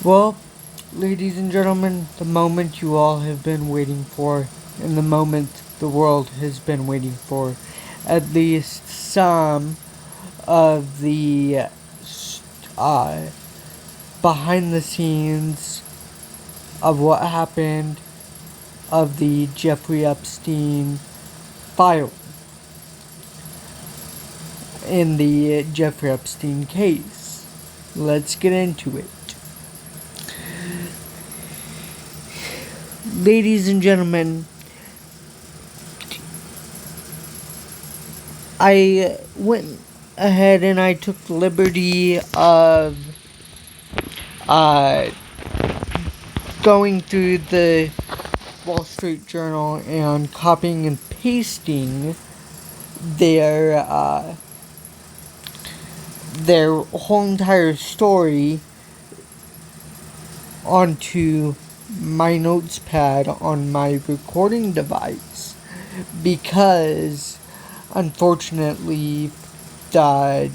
Well, ladies and gentlemen, the moment you all have been waiting for, and the moment the world has been waiting for, at least some of the uh, behind the scenes of what happened of the Jeffrey Epstein file in the Jeffrey Epstein case. Let's get into it. Ladies and gentlemen, I went ahead and I took the liberty of uh, going through the Wall Street Journal and copying and pasting their their whole entire story onto my notes pad on my recording device, because unfortunately I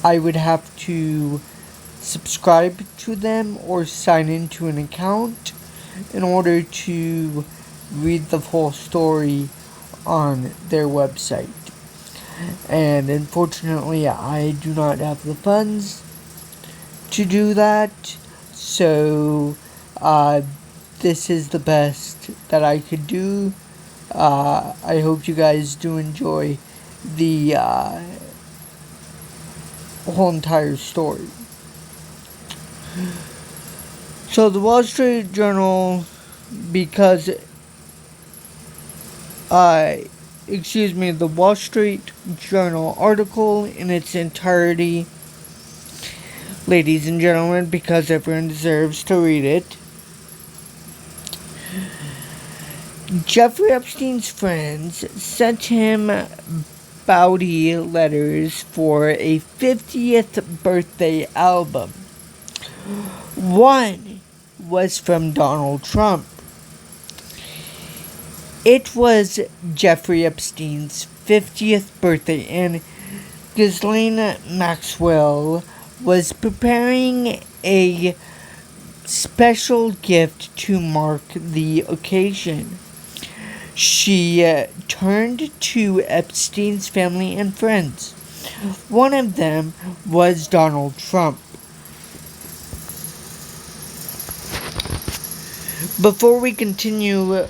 would have to subscribe to them or sign into an account in order to read the full story on their website. And unfortunately, I do not have the funds to do that, so this is the best that I could do. I hope you guys do enjoy the whole entire story. So the Wall Street Journal, because the Wall Street Journal article in its entirety, ladies and gentlemen, because everyone deserves to read it. Jeffrey Epstein's friends sent him Bawdy letters for a 50th birthday album. One was from Donald Trump. It was Jeffrey Epstein's 50th birthday, and Ghislaine Maxwell was preparing a special gift to mark the occasion. She turned to Epstein's family and friends. One of them was Donald Trump. Before we continue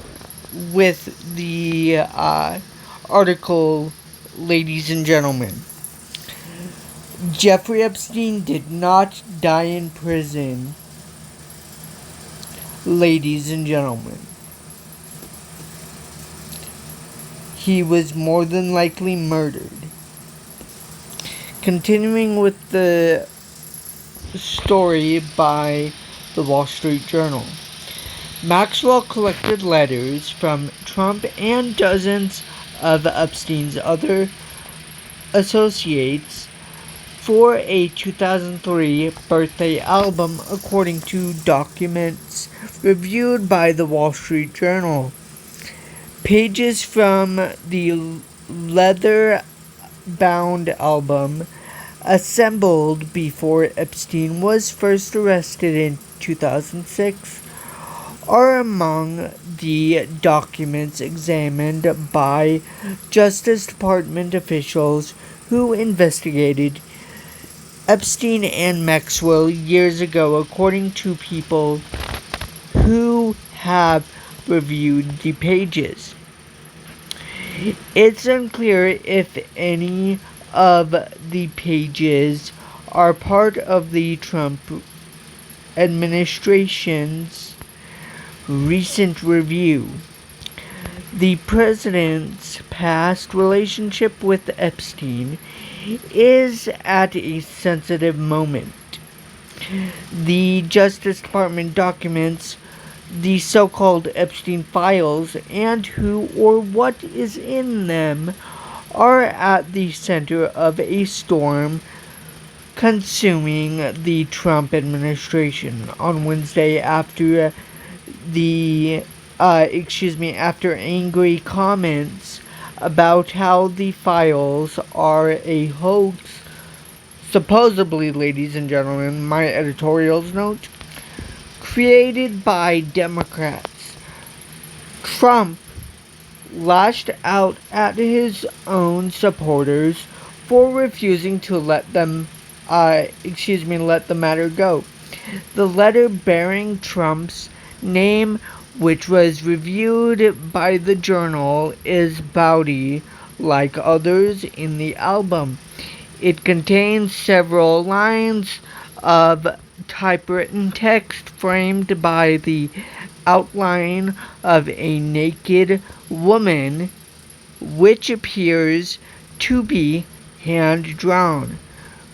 with the article, ladies and gentlemen, Jeffrey Epstein did not die in prison, ladies and gentlemen. He was more than likely murdered. Continuing with the story by the Wall Street Journal. Maxwell collected letters from Trump and dozens of Epstein's other associates for a 2003 birthday album, according to documents reviewed by the Wall Street Journal. Pages from the leather-bound album, assembled before Epstein was first arrested in 2006, are among the documents examined by Justice Department officials who investigated Epstein and Maxwell years ago, according to people who have reviewed the pages. It's unclear if any of the pages are part of the Trump administration's recent review. The president's past relationship with Epstein is at a sensitive moment. The Justice Department documents the so-called Epstein files and who or what is in them are at the center of a storm consuming the Trump administration. On Wednesday, after after angry comments about how the files are a hoax, supposedly, ladies and gentlemen, my editorials note, created by Democrats. Trump lashed out at his own supporters for refusing to let the matter go. The letter bearing Trump's name, which was reviewed by the Journal, is Bawdy, like others in the album. It contains several lines of typewritten text framed by the outline of a naked woman, which appears to be hand-drawn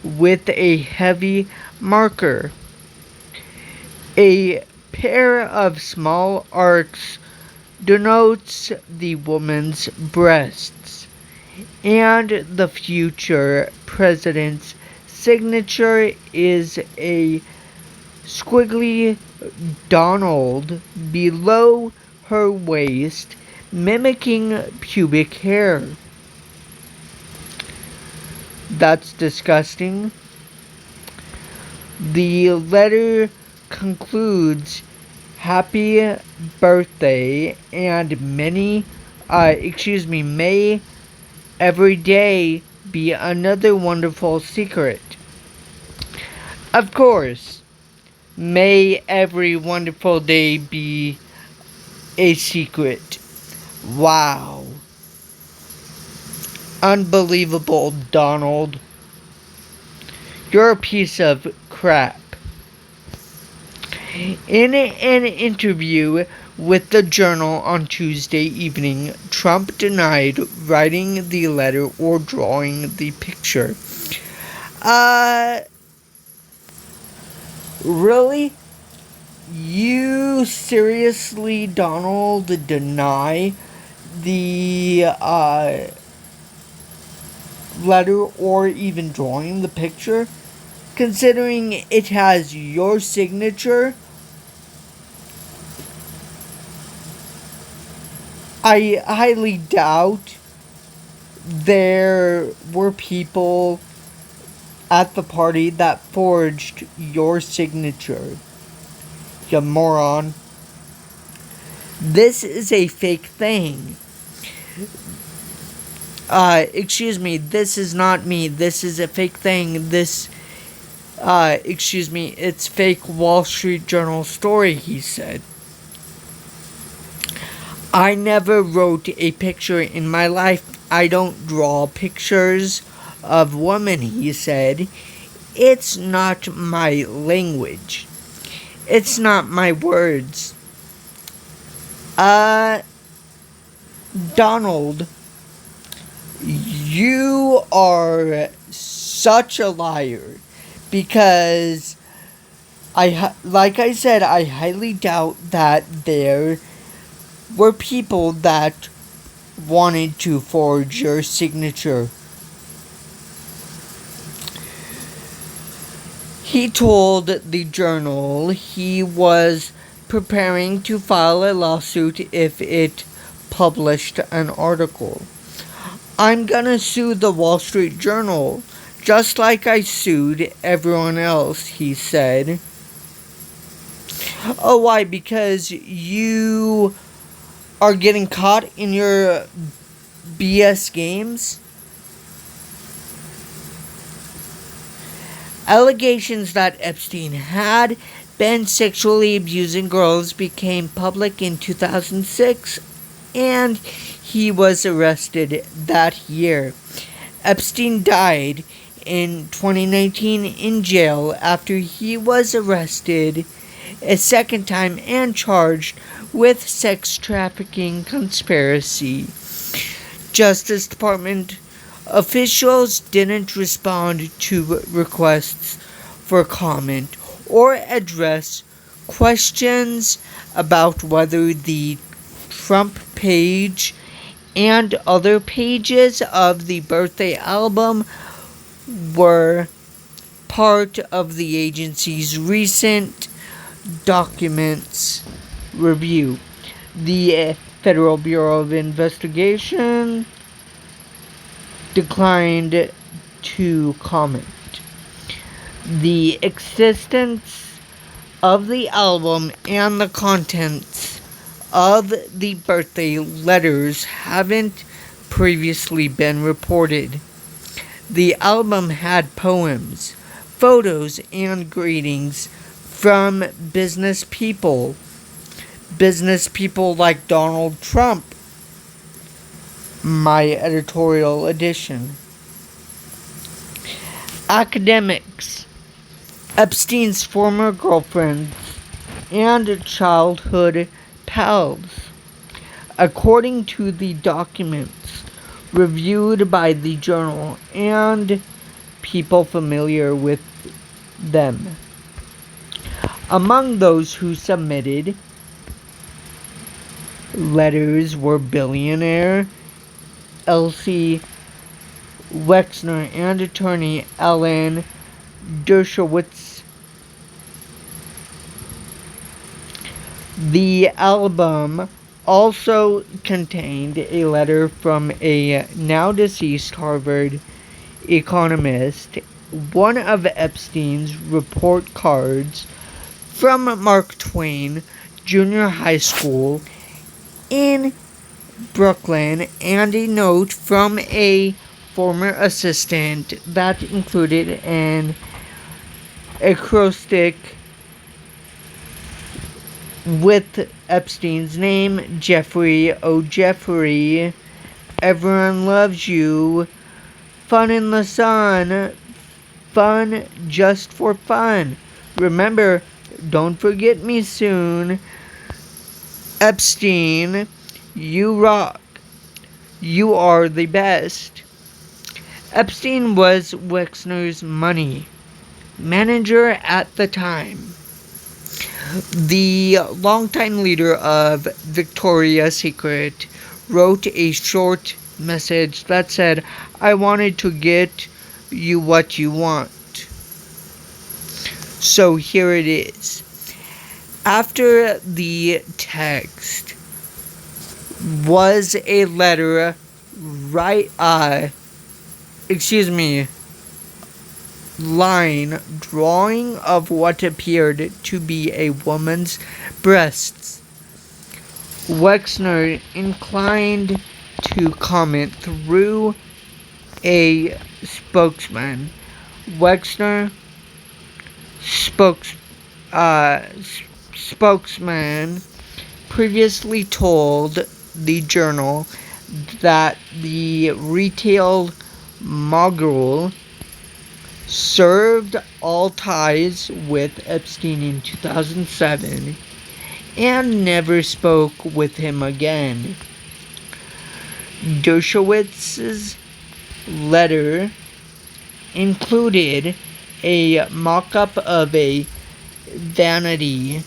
with a heavy marker. A pair of small arcs denotes the woman's breasts, and the future president's signature is a squiggly Donald below her waist, mimicking pubic hair. That's disgusting. The letter concludes, "Happy birthday and may every day be another wonderful secret." Of course, may every wonderful day be a secret. Wow. Unbelievable, Donald. You're a piece of crap. In an interview with the Journal on Tuesday evening, Trump denied writing the letter or drawing the picture. Really? You seriously, Donald, deny the letter or even drawing the picture? Considering it has your signature, I highly doubt there were people at the party that forged your signature. You moron. This is a fake thing. This is not me. This is a fake thing. It's fake Wall Street Journal story, he said. I never wrote a picture in my life. I don't draw pictures of women, he said. It's not my language. It's not my words. Donald, you are such a liar, because like I said, I highly doubt that there were people that wanted to forge your signature. He told the Journal he was preparing to file a lawsuit if it published an article. "I'm gonna sue the Wall Street Journal, just like I sued everyone else," he said. Oh, why? Because you are getting caught in your BS games? Allegations that Epstein had been sexually abusing girls became public in 2006, and he was arrested that year. Epstein died in 2019 in jail after he was arrested a second time and charged with sex trafficking conspiracy. Justice Department officials didn't respond to requests for comment or address questions about whether the Trump page and other pages of the birthday album were part of the agency's recent documents review. The Federal Bureau of Investigation declined to comment. The existence of the album and the contents of the birthday letters haven't previously been reported. The album had poems, photos, and greetings from business people. Business people like Donald Trump. My editorial edition. Academics. Epstein's former girlfriends and childhood pals. According to the documents reviewed by the journal and people familiar with them. Among those who submitted letters were billionaire Elsie Wexner and attorney Alan Dershowitz. The album also contained a letter from a now deceased Harvard economist, one of Epstein's report cards from Mark Twain Junior High School in Brooklyn, and a note from a former assistant that included an acrostic with Epstein's name, Jeffrey, oh Jeffrey, everyone loves you, fun in the sun, fun just for fun, remember, don't forget me soon, Epstein, you rock, you are the best. Epstein was Wexner's money manager at the time. The longtime leader of Victoria's Secret wrote a short message that said, I wanted to get you what you want. So here it is. After the text was a letter line drawing of what appeared to be a woman's breasts. Wexner inclined to comment through a spokesman. Wexner spokesman previously told the journal that the retail mogul severed all ties with Epstein in 2007 and never spoke with him again. Dershowitz's letter included a mock-up of a Vanity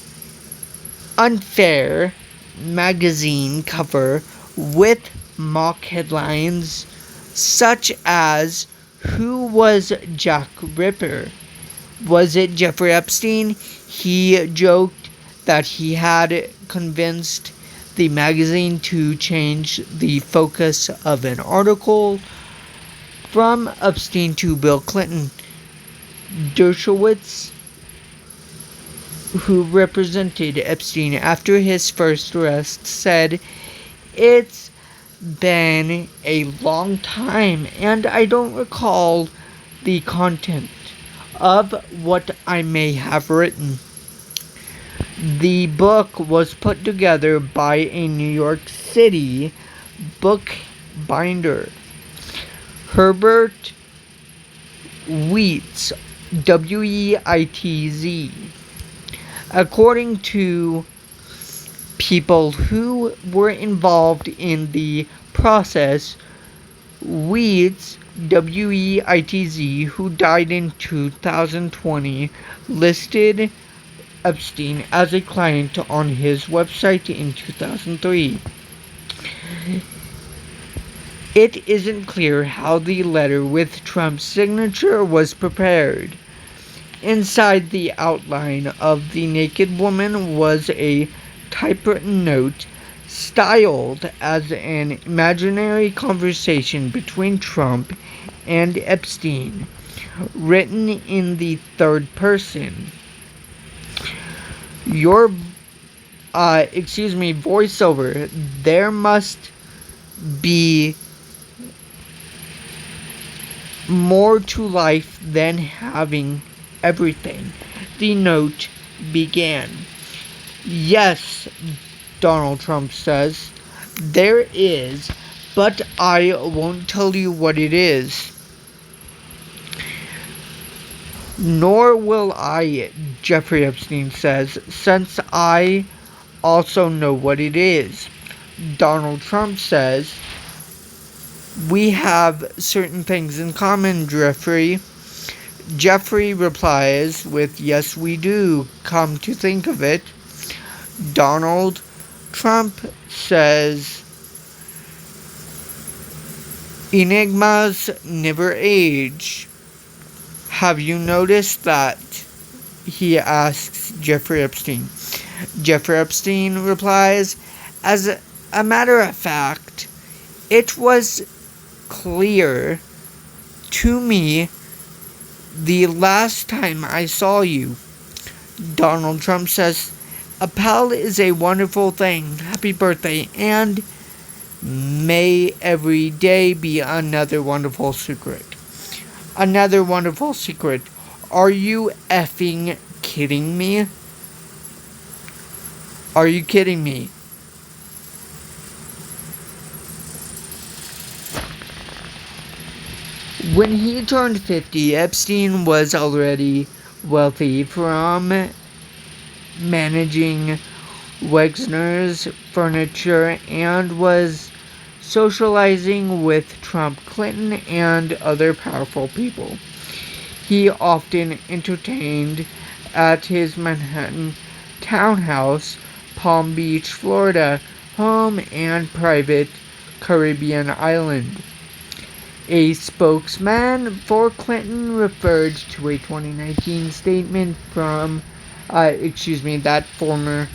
Unfair magazine cover with mock headlines such as, who was Jack Ripper? Was it Jeffrey Epstein? He joked that he had convinced the magazine to change the focus of an article from Epstein to Bill Clinton. Dershowitz, who represented Epstein after his first arrest, said, it's been a long time and I don't recall the content of what I may have written. The book was put together by a New York City bookbinder, Herbert Weitz, Weitz. According to people who were involved in the process, Weitz, Weitz, who died in 2020, listed Epstein as a client on his website in 2003. It isn't clear how the letter with Trump's signature was prepared. Inside the outline of the naked woman was a typewritten note styled as an imaginary conversation between Trump and Epstein, written in the third person. Your voiceover, there must be more to life than having everything. The note began. Yes, Donald Trump says, there is, but I won't tell you what it is. Nor will I, Jeffrey Epstein says, since I also know what it is. Donald Trump says, we have certain things in common, Jeffrey. Jeffrey replies with, yes, we do, come to think of it. Donald Trump says, enigmas never age. Have you noticed that? He asks Jeffrey Epstein. Jeffrey Epstein replies, as a matter of fact, it was clear to me the last time I saw you. Donald Trump says, a pal is a wonderful thing. Happy birthday, and may every day be another wonderful secret. Another wonderful secret. Are you effing kidding me? Are you kidding me? When he turned 50, Epstein was already wealthy from managing Wegner's furniture and was socializing with Trump, Clinton, and other powerful people. He often entertained at his Manhattan townhouse, Palm Beach, Florida, home and private Caribbean island. A spokesman for Clinton referred to a 2019 statement from, that former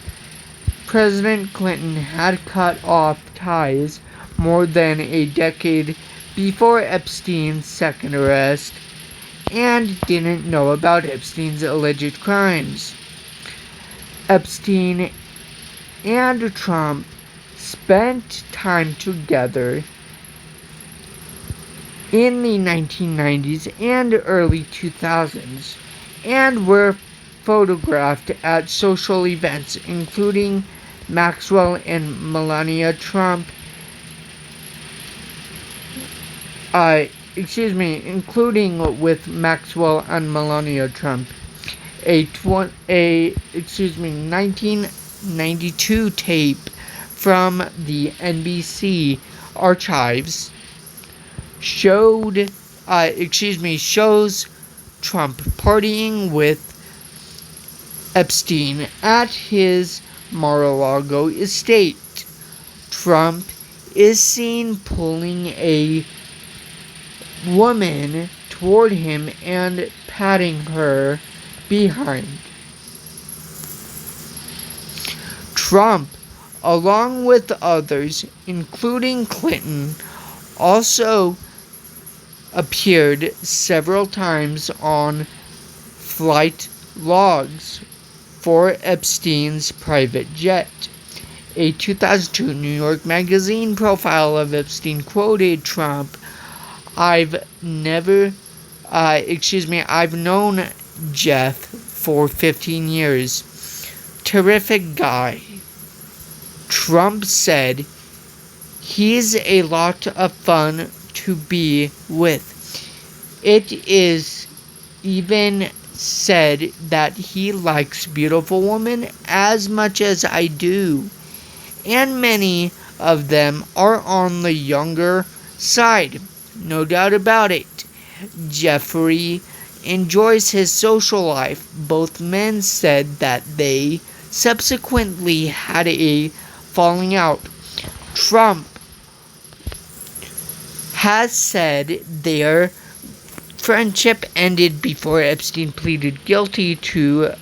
President Clinton had cut off ties more than a decade before Epstein's second arrest and didn't know about Epstein's alleged crimes. Epstein and Trump spent time together in the 1990s and early 2000s and were photographed at social events, including Maxwell and Melania Trump. Including with Maxwell and Melania Trump. A 1992 tape from the NBC archives shows Trump partying with Epstein at his Mar-a-Lago estate. Trump is seen pulling a woman toward him and patting her behind. Trump, along with others, including Clinton, also appeared several times on flight logs for Epstein's private jet. A 2002 New York Magazine profile of Epstein quoted Trump, I've known Jeff for 15 years. Terrific guy. Trump said, he's a lot of fun to be with. It is even said that he likes beautiful women as much as I do. And many of them are on the younger side. No doubt about it. Jeffrey enjoys his social life. Both men said that they subsequently had a falling out. Trump has said their friendship ended before Epstein pleaded guilty to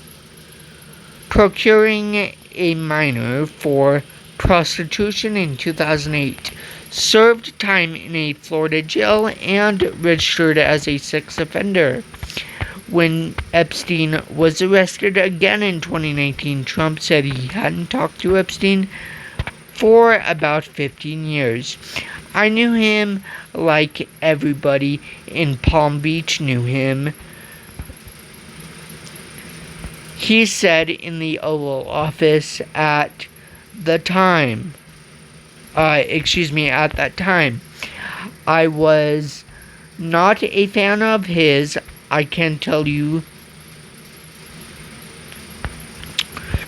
procuring a minor for prostitution in 2008. served time in a Florida jail, and registered as a sex offender. When Epstein was arrested again in 2019, Trump said he hadn't talked to Epstein for about 15 years. I knew him like everybody in Palm Beach knew him, he said in the Oval Office at that time. I was not a fan of his, I can tell you.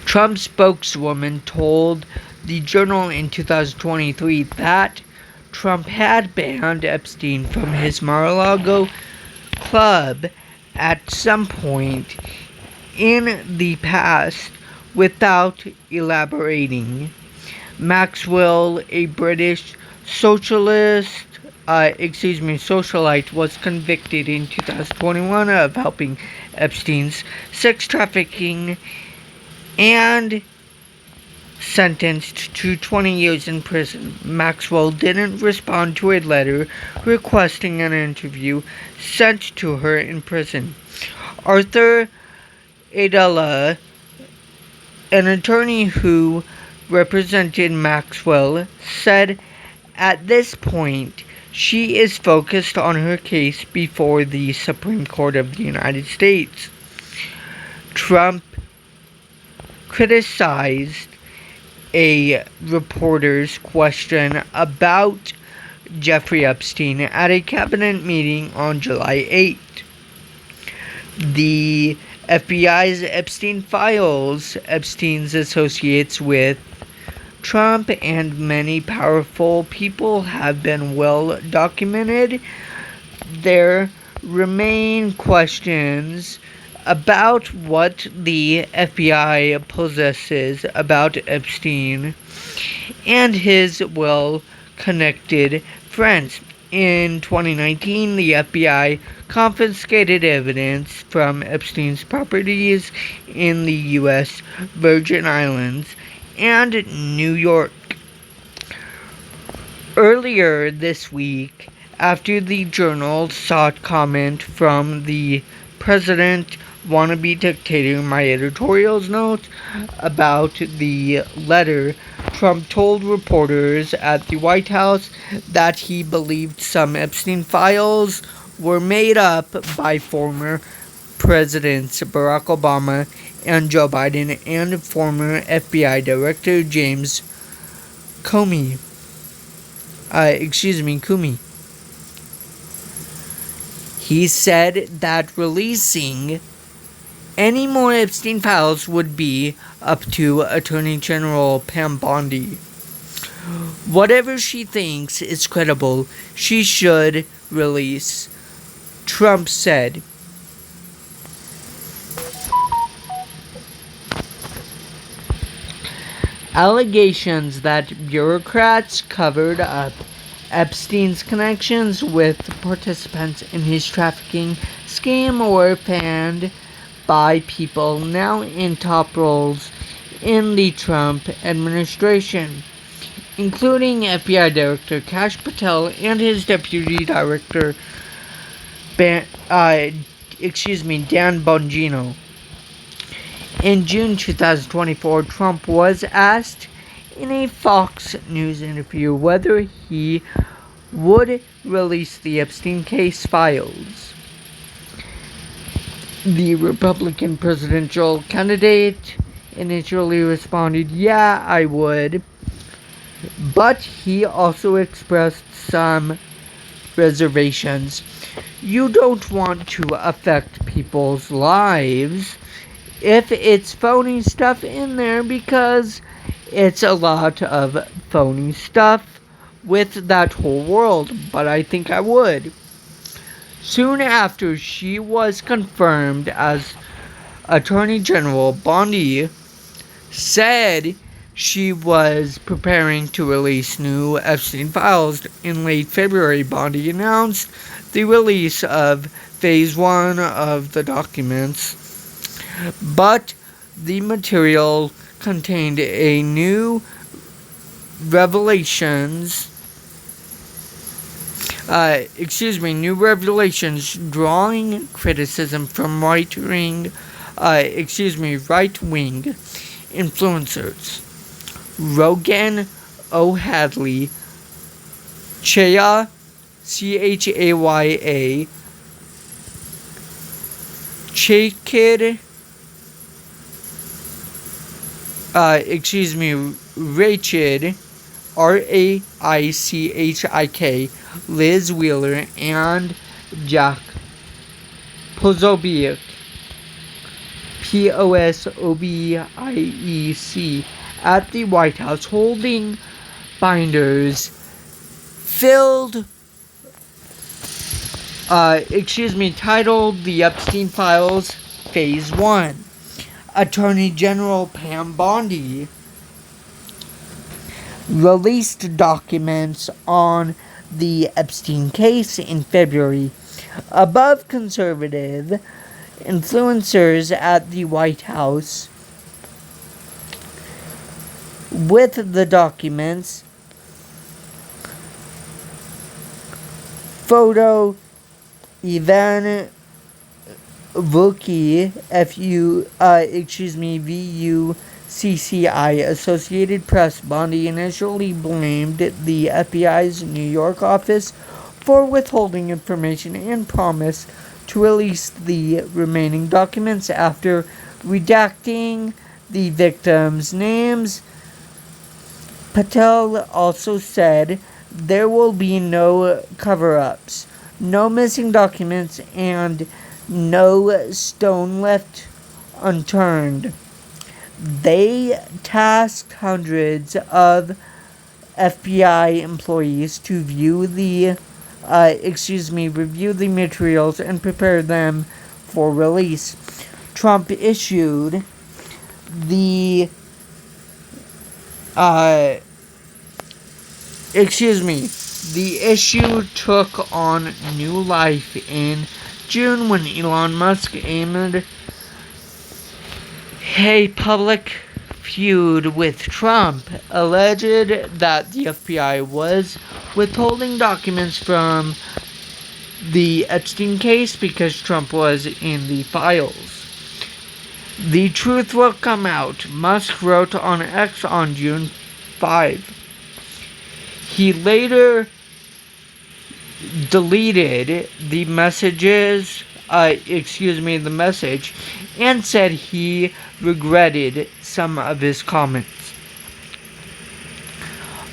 Trump's spokeswoman told the Journal in 2023 that Trump had banned Epstein from his Mar-a-Lago club at some point in the past without elaborating. Maxwell, a British socialite, was convicted in 2021 of helping Epstein's sex trafficking and sentenced to 20 years in prison. Maxwell didn't respond to a letter requesting an interview sent to her in prison. Arthur Adela, an attorney who represented Maxwell, said at this point she is focused on her case before the Supreme Court of the United States. Trump criticized a reporter's question about Jeffrey Epstein at a cabinet meeting on July 8th. The FBI's Epstein files, Epstein's associates with Trump and many powerful people have been well documented. There remain questions about what the FBI possesses about Epstein and his well-connected friends. In 2019, the FBI confiscated evidence from Epstein's properties in the U.S. Virgin Islands and New York. Earlier this week, after the Journal sought comment from the president wannabe dictator, my editorial's note about the letter, Trump told reporters at the White House that he believed some Epstein files were made up by former Presidents Barack Obama and Joe Biden and former FBI Director James Comey. He said that releasing any more Epstein files would be up to Attorney General Pam Bawdy. Whatever she thinks is credible, she should release, Trump said. Allegations that bureaucrats covered up Epstein's connections with participants in his trafficking scheme were fanned by people now in top roles in the Trump administration, including FBI Director Kash Patel and his Deputy Director Dan Bongino. In June 2024, Trump was asked in a Fox News interview whether he would release the Epstein case files. The Republican presidential candidate initially responded, "Yeah, I would," but he also expressed some reservations. You don't want to affect people's lives if it's phony stuff in there, because it's a lot of phony stuff with that whole world, but I think I would. Soon after she was confirmed as Attorney General, Bawdy said she was preparing to release new Epstein files. In late February, Bawdy announced the release of Phase 1 of the documents, but the material contained a new revelations new revelations drawing criticism from right-wing influencers. Rogan O'Hadley, Chaya, Chaya, Chakid, Rachid, Raichik, Liz Wheeler, and Jack Posobiec, Posobiec, at the White House holding binders filled, titled The Epstein Files Phase 1. Attorney General Pam Bawdy released documents on the Epstein case in February. Above conservative influencers at the White House with the documents, photo Ivan Vucci, VUCCI, Associated Press. Bawdy initially blamed the FBI's New York office for withholding information and promised to release the remaining documents after redacting the victims' names. Patel also said there will be no cover-ups, no missing documents, and no stone left unturned. They tasked hundreds of FBI employees to review the materials and prepare them for release. Trump issued the issue took on new life in June when Elon Musk aimed a public feud with Trump, alleged that the FBI was withholding documents from the Epstein case because Trump was in the files. The truth will come out, Musk wrote on X on June 5. He later deleted the message, and said he regretted some of his comments.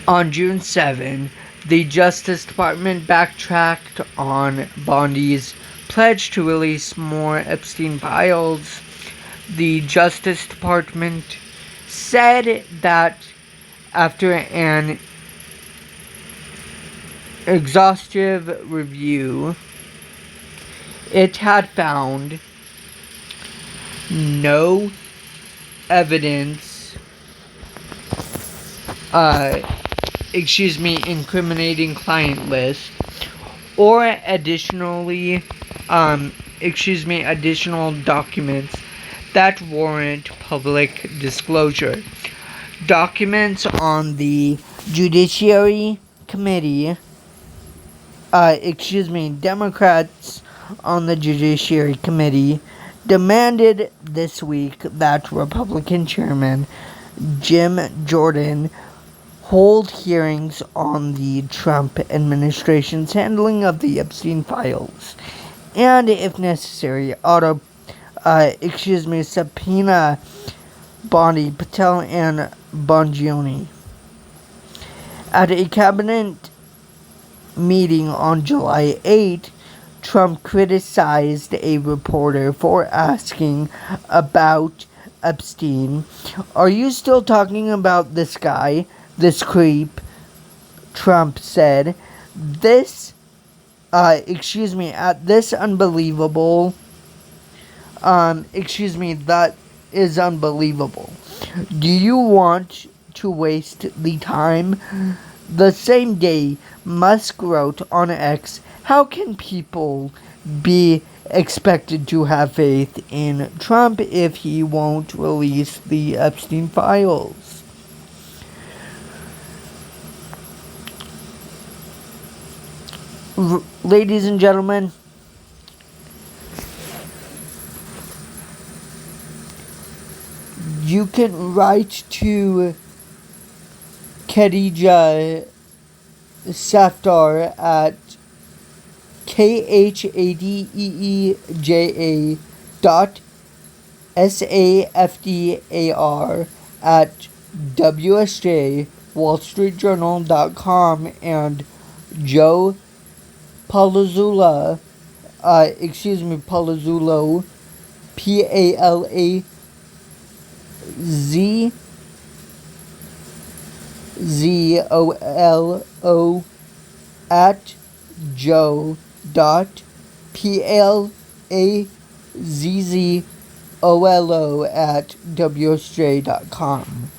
On June 7, the Justice Department backtracked on Bawdy's pledge to release more Epstein files. The Justice Department said that after an exhaustive review, it had found no evidence, incriminating client list, or additional documents that warrant public disclosure. Documents on the Judiciary Committee, Democrats on the Judiciary Committee demanded this week that Republican Chairman Jim Jordan hold hearings on the Trump administration's handling of the Epstein files, and if necessary, subpoena Bawdy, Patel, and Bongiorno. At a cabinet meeting on July 8, Trump criticized a reporter for asking about Epstein. "Are you still talking about this guy, this creep?" Trump said. That is unbelievable. Do you want to waste the time? The same day, Musk wrote on X, "How can people be expected to have faith in Trump if he won't release the Epstein files?" Ladies and gentlemen, you can write to Khadija Safdar at KHADEEJA dot SAFDAR at WSJ and Joe Palazzulo, Palazzulo, PALAZZOLO at joe.PLAZZOLO at WSJ.com.